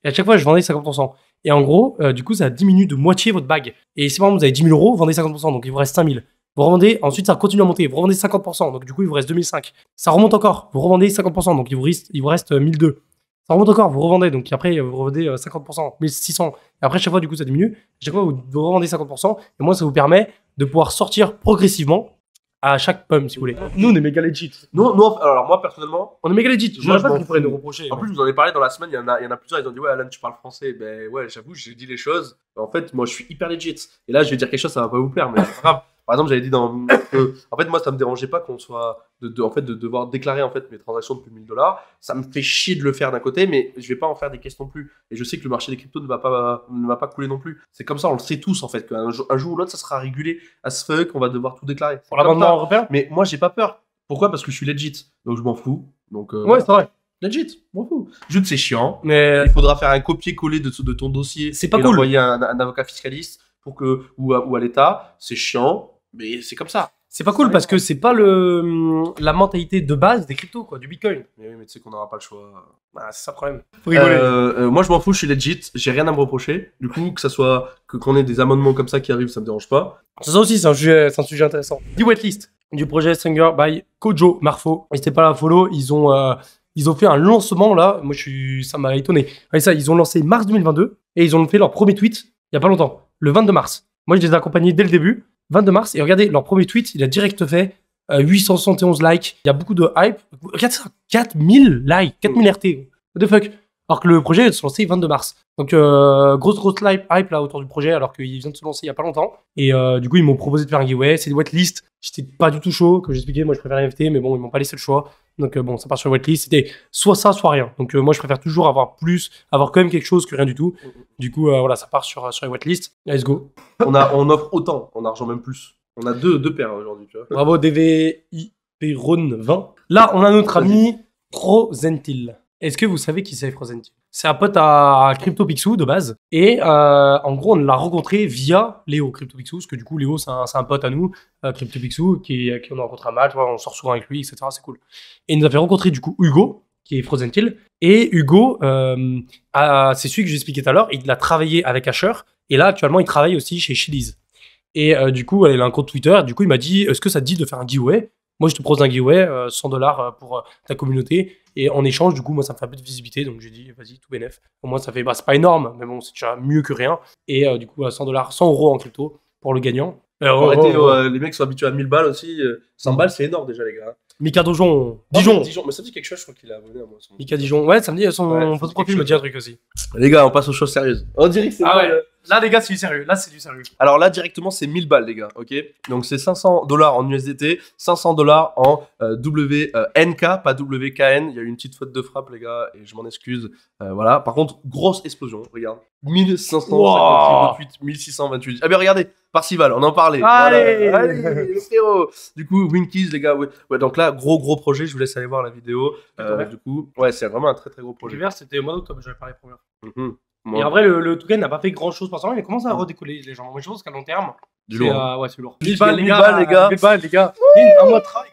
Et à chaque fois, je vendais 50%. Et en gros, du coup, ça diminue de moitié votre bag. Et si par exemple, vous avez 10 000 €, vous vendez 50%, donc il vous reste 5 000. Vous revendez, ensuite ça continue à monter, vous revendez 50%, donc du coup il vous reste 2005. Ça remonte encore, vous revendez 50%, donc il vous reste 1002. Ça remonte encore, vous revendez, donc après vous revendez 50%, 1600. Et après chaque fois du coup ça diminue, chaque fois vous revendez 50%, et moi ça vous permet de pouvoir sortir progressivement à chaque pump si vous voulez. Nous on est méga legit. Non, alors moi personnellement, On est méga legit, je Moi, sais pas je ce m'en qu'ils pourraient fous. nous reprocher. en plus, je vous en ai parlé dans la semaine, il y en a plusieurs, ils ont dit ouais Alan tu parles français, ben ouais j'avoue j'ai dit les choses, en fait moi je suis hyper legit, et là je vais dire quelque chose ça va pas vous plaire, mais c'est pas grave. Par exemple j'avais dit en fait moi ça me dérangeait pas qu'on soit, en fait de devoir déclarer en fait mes transactions de plus de 1 000 $, ça me fait chier de le faire d'un côté, mais je vais pas en faire des caisses non plus, et je sais que le marché des cryptos ne va pas couler non plus, c'est comme ça, on le sait tous en fait, qu'un jour ou l'autre ça sera régulé as fuck, on va devoir tout déclarer. C'est Pour comme l'amendement ça. européen. Mais moi j'ai pas peur. Pourquoi? Parce que je suis legit, donc je m'en fous. Donc Ouais, c'est vrai. Legit, m'en fous. Juste, c'est chiant. Mais Il faudra faire un copier-coller de ton dossier. C'est pas et cool. l'envoyer à un avocat fiscaliste ou à l'État. C'est chiant, mais c'est comme ça. c'est pas cool parce que c'est pas la mentalité de base des cryptos, quoi, du Bitcoin. Mais oui, mais tu sais qu'on n'aura pas le choix. Ah, c'est ça le problème. Faut rigoler. Moi, je m'en fous, je suis legit. J'ai rien à me reprocher. Du coup, que ça soit qu'on ait des amendements comme ça qui arrivent, ça me dérange pas. Ça aussi, c'est un sujet intéressant. Du waitlist, du projet Stringer by Kojo Marfo. N'hésitez pas à la follow. Ils ont fait un lancement là. Moi, ça m'a étonné. Ouais, ça, ils ont lancé mars 2022 et ils ont fait leur premier tweet il y a pas longtemps, le 22 mars. Moi, je les ai accompagnés dès le début, 22 mars. Et regardez, leur premier tweet, il a direct fait 871 likes. Il y a beaucoup de hype. Regarde ça, 4000 likes, 4000 RT. What the fuck? Alors que le projet va se lancer le 22 mars. Donc, grosse hype là autour du projet, alors qu'il vient de se lancer il y a pas longtemps. Et du coup, ils m'ont proposé de faire un giveaway. C'est une waitlist. J'étais pas du tout chaud, comme j'expliquais. Moi, je préfère les NFT, mais bon, ils m'ont pas laissé le choix. Donc, bon, ça part sur la waitlist. C'était soit ça, soit rien. Donc, moi, je préfère toujours avoir quand même quelque chose que rien du tout. Du coup, voilà, ça part sur la waitlist. Let's go. On offre autant en argent, même plus. On a deux paires aujourd'hui, tu vois. Bravo, DVI Péron 20. Là, on a notre ami Frozentil. Est-ce que vous savez qui c'est Frozentil? C'est un pote à CryptoPixou de base. Et en gros, on l'a rencontré via Léo CryptoPixou. Parce que du coup, Léo, c'est un pote à nous, CryptoPixou, qui on a rencontré à match. On sort souvent avec lui, etc. C'est cool. Et il nous a fait rencontrer du coup Hugo, qui est Frozentil. Et Hugo, c'est celui que j'expliquais tout à l'heure. Il a travaillé avec Asher. Et là, actuellement, il travaille aussi chez Chili's. Et du coup, il a un compte Twitter. Du coup, il m'a dit, est-ce que ça te dit de faire un giveaway? Moi, je te propose un giveaway, $100 pour ta communauté. Et en échange, du coup, moi, ça me fait un peu de visibilité. Donc, j'ai dit, vas-y, tout bénef. Au moins, ça fait, c'est pas énorme, mais bon, c'est déjà mieux que rien. Et du coup, $100, 100 € en crypto pour le gagnant. Arrêtez, les mecs sont habitués à 1000 balles aussi. 100 balles, c'est énorme déjà, les gars. Mika Dijon. Dijon. Mais ça me dit quelque chose, je crois qu'il a abonné à moi. Mika Dijon. Ouais, ça me dit, son photo profil me dit un truc aussi. Les gars, on passe aux choses sérieuses. On dirait que c'est Là, les gars, c'est du sérieux. Là, c'est du sérieux. Alors là, directement, c'est 1000 balles, les gars. Ok. Donc, c'est $500 en USDT, $500 en WNK, pas WKN. Il y a eu une petite faute de frappe, les gars, et je m'en excuse. Voilà. Par contre, grosse explosion. Regarde. 1558, 1628. Ah, ben regardez, Parcival, on en parlait. Allez, voilà. Allez, frérot. Du coup, Winkies, les gars. Ouais, donc là, gros projet. Je vous laisse aller voir la vidéo. Du coup, ouais, c'est vraiment un très gros projet. L'hiver, c'était au mois d'octobre, j'avais parlé première. Moi. Et en vrai, le token n'a pas fait grand chose pour l'instant. Il a commencé à redécoller les gens. Moi, je pense qu'à long terme, du lourd. Ouais, c'est lourd. 1000 balles, les gars. 1000 balles, les gars. Un mois de travail.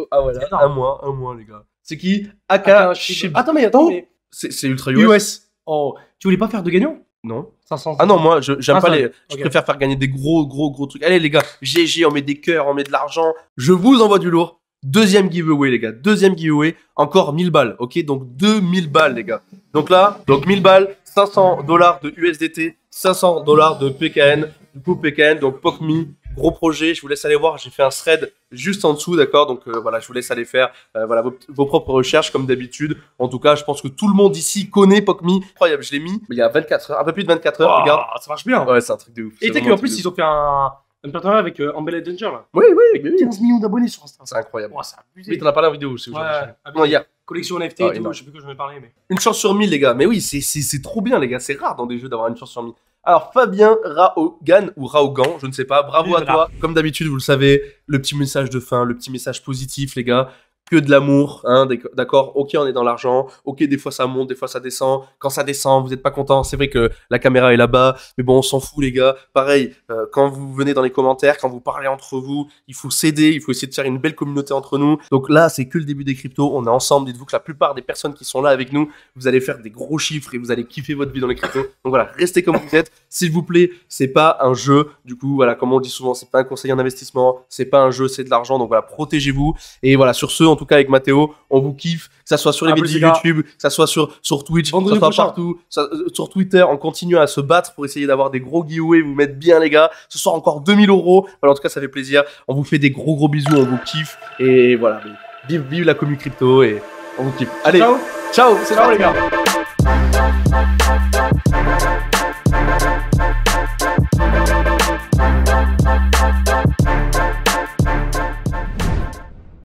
Ah ouais, là, un mois, les gars. C'est qui? Aka Shib. Attends. C'est ultra US. Oh, tu voulais pas faire de gagnant? Non. 500. Ah non, moi, j'aime pas les. Je Okay. préfère faire gagner des gros trucs. Allez, les gars, GG, on met des cœurs, on met de l'argent. Je vous envoie du lourd. Deuxième giveaway, les gars. Deuxième giveaway. Encore 1000 balles. Ok, donc 2000 balles, les gars. Donc là, 1000 balles, $500 de USDT, $500 de PKN. Du coup, PKN, donc POCMI. Gros projet, je vous laisse aller voir, j'ai fait un thread juste en dessous, d'accord? Donc voilà, je vous laisse aller faire voilà, vos propres recherches comme d'habitude. En tout cas, je pense que tout le monde ici connaît POCMI. Incroyable, je l'ai mis il y a 24 heures, un peu plus de 24 heures, regarde. Ça marche bien. Ouais, c'est un truc de ouf. Et tu sais qu'en plus, ils ont fait un partenariat avec Umbrella Danger là. Oui, Avec 15 millions d'abonnés sur Insta. C'est incroyable. Oh, c'est abusé. Oui, t'en as parlé en vidéo aussi aujourd'hui. Non, hier. Collection NFT et tout, je sais plus que j'en ai parlé. Mais... Une chance sur 1000, les gars. Mais oui, c'est trop bien, les gars. C'est rare dans des jeux d'avoir une chance sur 1000. Alors, Fabien Raogan ou Raogan, je ne sais pas. Bravo à toi. Comme d'habitude, vous le savez, le petit message de fin, le petit message positif, les gars. Que de l'amour, hein, d'accord? Ok, on est dans l'argent. Ok, des fois ça monte, des fois ça descend. Quand ça descend, vous n'êtes pas content. C'est vrai que la caméra est là-bas, mais bon, on s'en fout, les gars. Pareil, quand vous venez dans les commentaires, quand vous parlez entre vous, il faut s'aider, il faut essayer de faire une belle communauté entre nous. Donc là, c'est que le début des cryptos. On est ensemble. Dites-vous que la plupart des personnes qui sont là avec nous, vous allez faire des gros chiffres et vous allez kiffer votre vie dans les cryptos. Donc voilà, restez comme vous êtes. S'il vous plaît, c'est pas un jeu. Du coup, voilà, comme on le dit souvent, c'est pas un conseil en investissement, c'est pas un jeu, c'est de l'argent. Donc voilà, protégez-vous. Et voilà, sur ce, en tout cas avec Mathéo, on vous kiffe, que ça soit sur les vidéos YouTube, que ça soit sur Twitch, que ça soit partout, sur Twitter, on continue à se battre pour essayer d'avoir des gros giveaways, vous mettre bien, les gars. Ce soir encore 2000 €. Voilà, en tout cas, ça fait plaisir. On vous fait des gros bisous, on vous kiffe. Et voilà, vive la commu crypto et on vous kiffe. Allez, ciao, c'est ciao les gars.